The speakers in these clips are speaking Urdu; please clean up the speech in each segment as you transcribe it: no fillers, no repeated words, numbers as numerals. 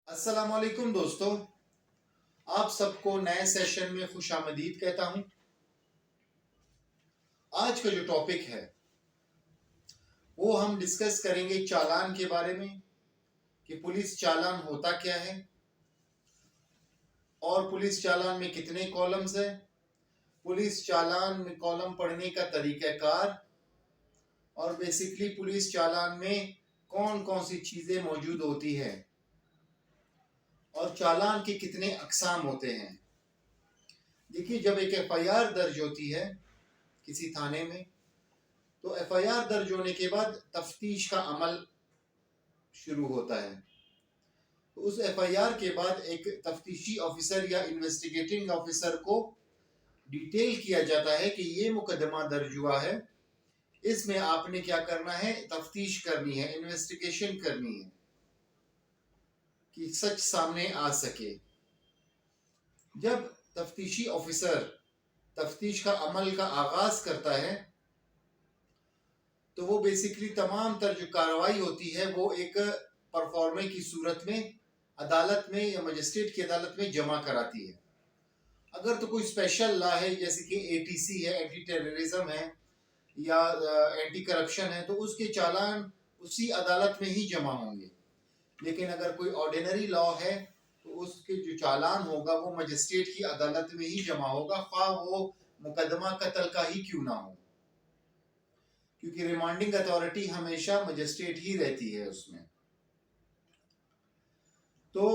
السلام علیکم دوستو، آپ سب کو نئے سیشن میں خوش آمدید کہتا ہوں۔ آج کا جو ٹاپک ہے وہ ہم ڈسکس کریں گے چالان کے بارے میں کہ پولیس چالان ہوتا کیا ہے اور پولیس چالان میں کتنے کالمز ہیں، پولیس چالان میں کالم پڑھنے کا طریقہ کار اور بیسیکلی پولیس چالان میں کون کون سی چیزیں موجود ہوتی ہیں اور چالان کے کتنے اقسام ہوتے ہیں۔ دیکھیے، جب ایک ایف آئی آر درج ہوتی ہے کسی تھانے میں تو ایف آئی آر درج ہونے کے بعد تفتیش کا عمل شروع ہوتا ہے۔ تو اس ایف آئی آر کے بعد ایک تفتیشی آفیسر یا انویسٹیگیٹنگ آفیسر کو ڈیٹیل کیا جاتا ہے کہ یہ مقدمہ درج ہوا ہے، اس میں آپ نے کیا کرنا ہے، تفتیش کرنی ہے، انویسٹیگیشن کرنی ہے کہ سچ سامنے آ سکے۔ جب تفتیشی آفیسر تفتیش کا عمل کا آغاز کرتا ہے تو وہ بیسیکلی تمام تر جو کارروائی ہوتی ہے وہ ایک پرفارمے کی صورت میں عدالت میں یا مجسٹریٹ کی عدالت میں جمع کراتی ہے۔ اگر تو کوئی اسپیشل لا ہے جیسے کہ اے ٹی سی ہے، اینٹی ٹیررزم ہے یا اینٹی کرپشن ہے، تو اس کے چالان اسی عدالت میں ہی جمع ہوں گے۔ لیکن اگر کوئی آرڈینری لا ہے تو اس کے جو چالان ہوگا وہ مجسٹریٹ کی عدالت میں ہی جمع ہوگا، خواہ وہ مقدمہ قتل کا ہی کیوں نہ ہو، کیونکہ ریمانڈنگ اتھارٹی ہمیشہ مجسٹریٹ ہی رہتی ہے اس میں۔ تو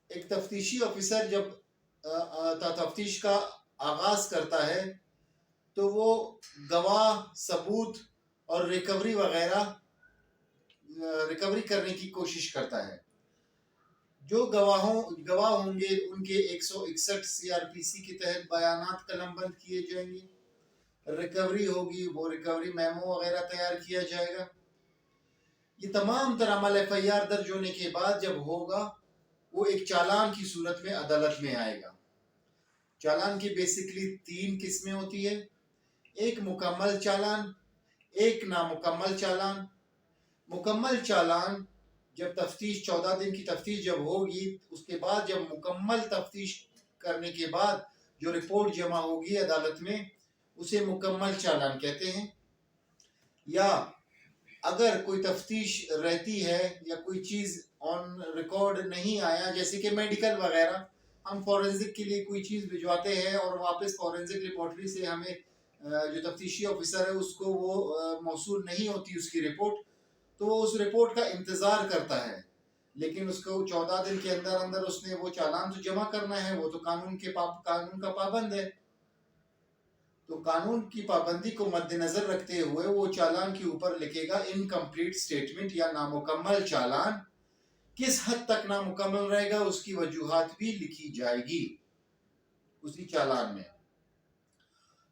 ایک تفتیشی آفیسر جب تفتیش کا آغاز کرتا ہے تو وہ گواہ، ثبوت اور ریکوری وغیرہ ریکوری کرنے کی کوشش کرتا ہے۔ جو گواہ ہوں گے ان کے 161 سی آر پی سی کے تحت بیانات قلم بند کیے جائیں گے، ریکوری ہوگی، وہ ریکوری میمو وغیرہ تیار کیا جائے گا۔ یہ تمام تر عمل ایف آئی آر درج ہونے کے بعد جب ہوگا وہ ایک چالان کی صورت میں عدالت میں آئے گا۔ چالان کی بیسیکلی 3 قسمیں ہوتی ہے، ایک مکمل چالان، ایک نامکمل چالان۔ مکمل چالان جب تفتیش 14 دن کی تفتیش جب ہوگی، اس کے بعد جب مکمل تفتیش کرنے کے بعد جو رپورٹ جمع ہوگی عدالت میں اسے مکمل چالان کہتے ہیں۔ یا اگر کوئی تفتیش رہتی ہے یا کوئی چیز آن ریکارڈ نہیں آیا، جیسے کہ میڈیکل وغیرہ، ہم فورنزک کے لیے کوئی چیز بھجواتے ہیں اور واپس فورنزک لیبارٹری سے ہمیں جو تفتیشی آفیسر ہے اس کو وہ موصول نہیں ہوتی اس کی رپورٹ، تو وہ اس رپورٹ کا انتظار کرتا ہے، لیکن اس کو 14 دن کے اندر اندر اس نے وہ چالان تو جمع کرنا ہے، وہ تو قانون کا پابند ہے۔ تو قانون کی پابندی کو مد نظر رکھتے ہوئے وہ چالان کے اوپر لکھے گا انکمپلیٹ سٹیٹمنٹ یا نامکمل چالان۔ کس حد تک نامکمل رہے گا اس کی وجوہات بھی لکھی جائے گی اسی چالان میں،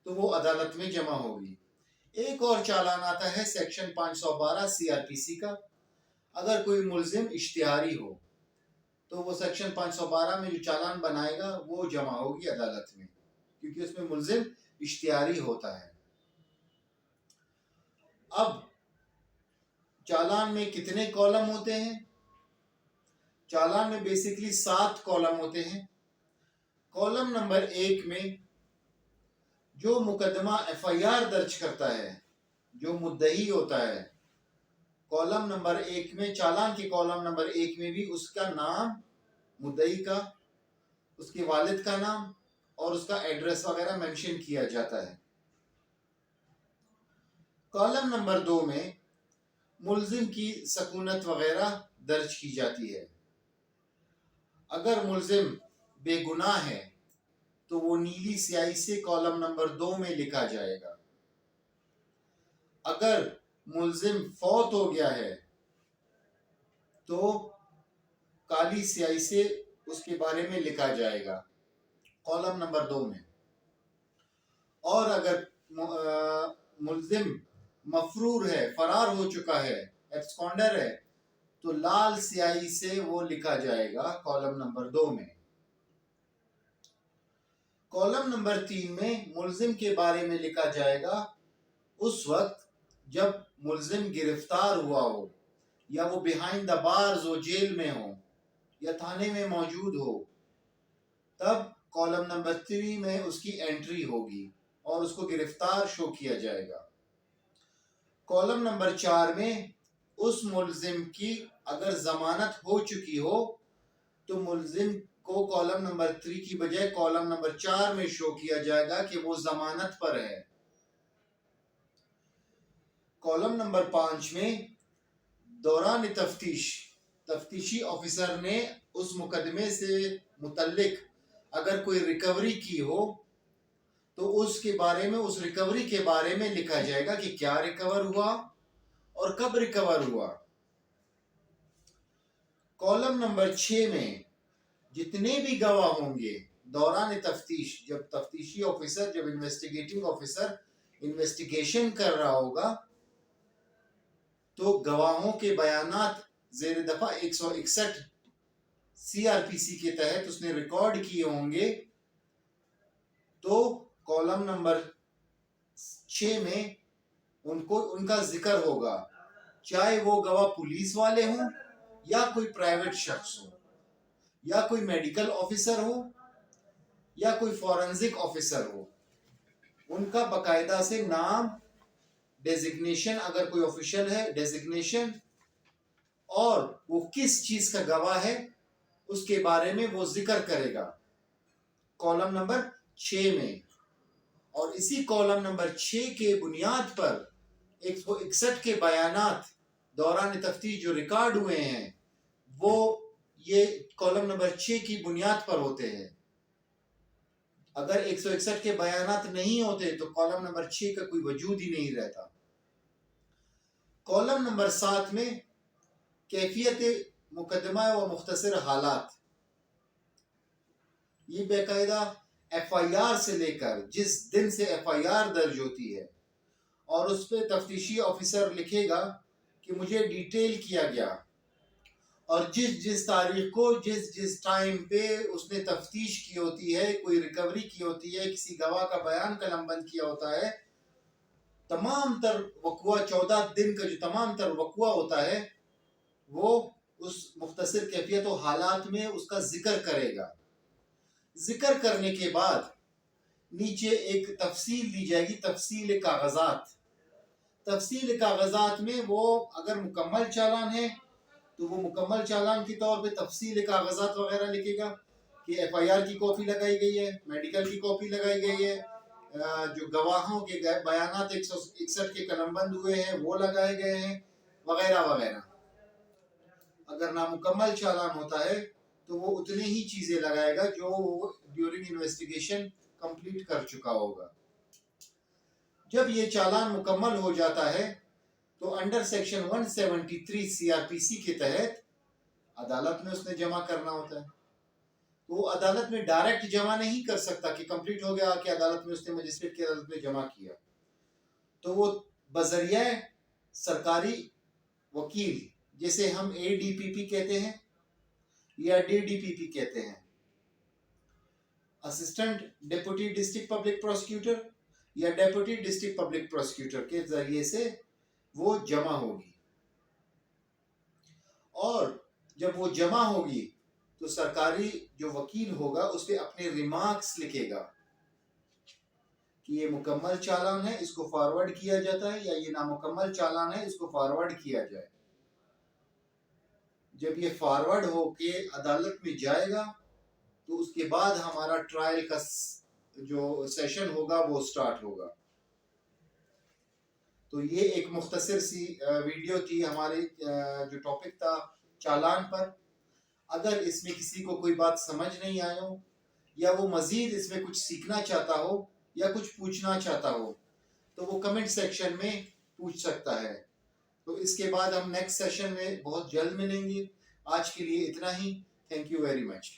تو وہ عدالت میں جمع ہوگی۔ ایک اور چالان آتا ہے سیکشن 512 سی آر پی سی کا۔ اگر کوئی ملزم اشتہاری ہو تو وہ سیکشن 512 میں جو چالان بنائے گا وہ جمع ہوگی عدالت میں، کیونکہ اس میں ملزم اشتہاری ہوتا ہے۔ اب چالان میں کتنے کالم ہوتے ہیں؟ چالان میں بیسیکلی 7 کالم ہوتے ہیں۔ کالم نمبر 1 میں جو مقدمہ ایف آئی آر درج کرتا ہے، جو مدعی ہوتا ہے، کالم نمبر 1 میں، چالان کے کالم نمبر 1 میں بھی اس کا نام، مدعی کا، اس کے والد کا نام اور اس کا ایڈریس وغیرہ مینشن کیا جاتا ہے۔ کالم نمبر 2 میں ملزم کی سکونت وغیرہ درج کی جاتی ہے۔ اگر ملزم بے گناہ ہے تو وہ نیلی سیاہی سے کالم نمبر 2 میں لکھا جائے گا۔ اگر ملزم فوت ہو گیا ہے تو کالی سیاہی سے اس کے بارے میں لکھا جائے گا کالم نمبر 2 میں۔ اور اگر ملزم مفرور ہے، فرار ہو چکا ہے، ایبسکونڈر ہے، تو لال سیاہی سے وہ لکھا جائے گا کالم نمبر 2 میں۔ کالم نمبر 3 میں ملزم کے بارے میں لکھا جائے گا اس وقت جب ملزم گرفتار ہوا ہو یا وہ بیہائنڈ دا بارز ہو، جیل میں ہو یا تھانے میں موجود ہو تب کالم نمبر 3 میں اس کی انٹری ہوگی اور اس کو گرفتار شو کیا جائے گا۔ کالم نمبر 4 میں اس ملزم کی اگر ضمانت ہو چکی ہو تو ملزم کو کالم نمبر 3 کی بجائے کالم نمبر 4 میں شو کیا جائے گا کہ وہ ضمانت پر ہے۔ کالم نمبر 5 میں دوران تفتیشی آفیسر نے اس مقدمے سے متعلق اگر کوئی ریکوری کی ہو تو اس ریکوری کے بارے میں لکھا جائے گا کہ کیا ریکور ہوا اور کب ریکور ہوا۔ کالم نمبر 6 میں جتنے بھی گواہ ہوں گے دوران تفتیش، جب تفتیشی آفیسر، جب انویسٹیگیٹنگ آفیسر انویسٹیگیشن کر رہا ہوگا تو گواہوں کے بیانات زیر دفعہ 161 سی آر پی سی کے تحت اس نے ریکارڈ کیے ہوں گے تو کالم نمبر 6 میں ان کا ذکر ہوگا، چاہے وہ گواہ پولیس والے ہوں یا کوئی پرائیویٹ شخص ہو یا کوئی میڈیکل آفیسر ہو یا کوئی فورنزک آفیسر ہو، ان کا باقاعدہ سے نام، ڈیزگنیشن، اگر کوئی آفیشل ہے ڈیزگنیشن، اور وہ کس چیز کا گواہ ہے اس کے بارے میں وہ ذکر کرے گا کالم نمبر 6 میں۔ اور اسی کالم نمبر 6 کے بنیاد پر 161 کے بیانات دوران تفتیش جو ریکارڈ ہوئے ہیں وہ یہ کالم نمبر 6 کی بنیاد پر ہوتے ہیں۔ اگر 161 کے بیانات نہیں ہوتے تو کالم نمبر 6 کا کوئی وجود ہی نہیں رہتا۔ کالم نمبر 7 میں کیفیت مقدمہ و مختصر حالات، یہ باقاعدہ ایف آئی آر سے لے کر جس دن سے ایف آئی آر درج ہوتی ہے اور اس پہ تفتیشی آفیسر لکھے گا کہ مجھے ڈیٹیل کیا گیا اور جس تاریخ کو جس ٹائم پہ اس نے تفتیش کی ہوتی ہے، کوئی ریکوری کی ہوتی ہے، کسی گواہ کا بیان قلم بند کیا ہوتا ہے، تمام تر وقوع 14 دن کا جو تمام تر وقوع ہوتا ہے وہ اس مختصر کیفیت و حالات میں اس کا ذکر کرے گا۔ ذکر کرنے کے بعد نیچے ایک تفصیل دی جائے گی، تفصیل کاغذات۔ تفصیل کاغذات میں وہ اگر مکمل چالان ہے تو وہ مکمل چالان کے طور پہ تفصیل کاغذات وغیرہ لکھے گا کہ ایف آئی آر کی کاپی لگائی گئی ہے، میڈیکل کی کاپی لگائی گئی ہے، جو گواہوں کے بیانات 161 کے قلم بند ہوئے ہیں وہ لگائے گئے ہیں، وغیرہ وغیرہ۔ اگر نامکمل چالان ہوتا ہے تو وہ اتنے ہی چیزیں لگائے گا جو وہ ڈیورنگ انویسٹیگیشن کمپلیٹ کر چکا ہوگا۔ جب یہ چالان مکمل ہو جاتا ہے تو under section 173 C R P C کے تحت عدالت میں اس نے جمع کرنا ہوتا ہے۔ تو وہ عدالت میں ڈائریکٹ جمع نہیں کر سکتا کہ کمپلیٹ ہو گیا کہ عدالت میں اس نے مجسٹریٹ کی عدالت میں جمع کیا، تو وہ بذریعہ سرکاری وکیل، جسے ہم اے ڈی پی پی کہتے ہیں یا ڈی ڈی پی پی کہتے ہیں، assistant deputy district public prosecutor یا ڈیپوٹی ڈسٹرکٹ پبلک پروسیکیوٹر کے ذریعے سے وہ جمع ہوگی۔ اور جب وہ جمع ہوگی تو سرکاری جو وکیل ہوگا اس پہ اپنے ریمارکس لکھے گا کہ یہ مکمل چالان ہے، اس کو فارورڈ کیا جاتا ہے، یا یہ نامکمل چالان ہے، اس کو فارورڈ کیا جائے۔ جب یہ فارورڈ ہو کے عدالت میں جائے گا تو اس کے بعد ہمارا ٹرائل کا جو سیشن ہوگا وہ سٹارٹ ہوگا۔ تو یہ ایک مختصر سی ویڈیو تھی ہمارے جو ٹاپک تھا چالان پر۔ اگر اس میں کسی کو کوئی بات سمجھ نہیں آئے ہو یا وہ مزید اس میں کچھ سیکھنا چاہتا ہو یا کچھ پوچھنا چاہتا ہو تو وہ کمنٹ سیکشن میں پوچھ سکتا ہے۔ تو اس کے بعد ہم نیکسٹ سیشن میں بہت جلد ملیں گے۔ آج کے لیے اتنا ہی۔ Thank you very much.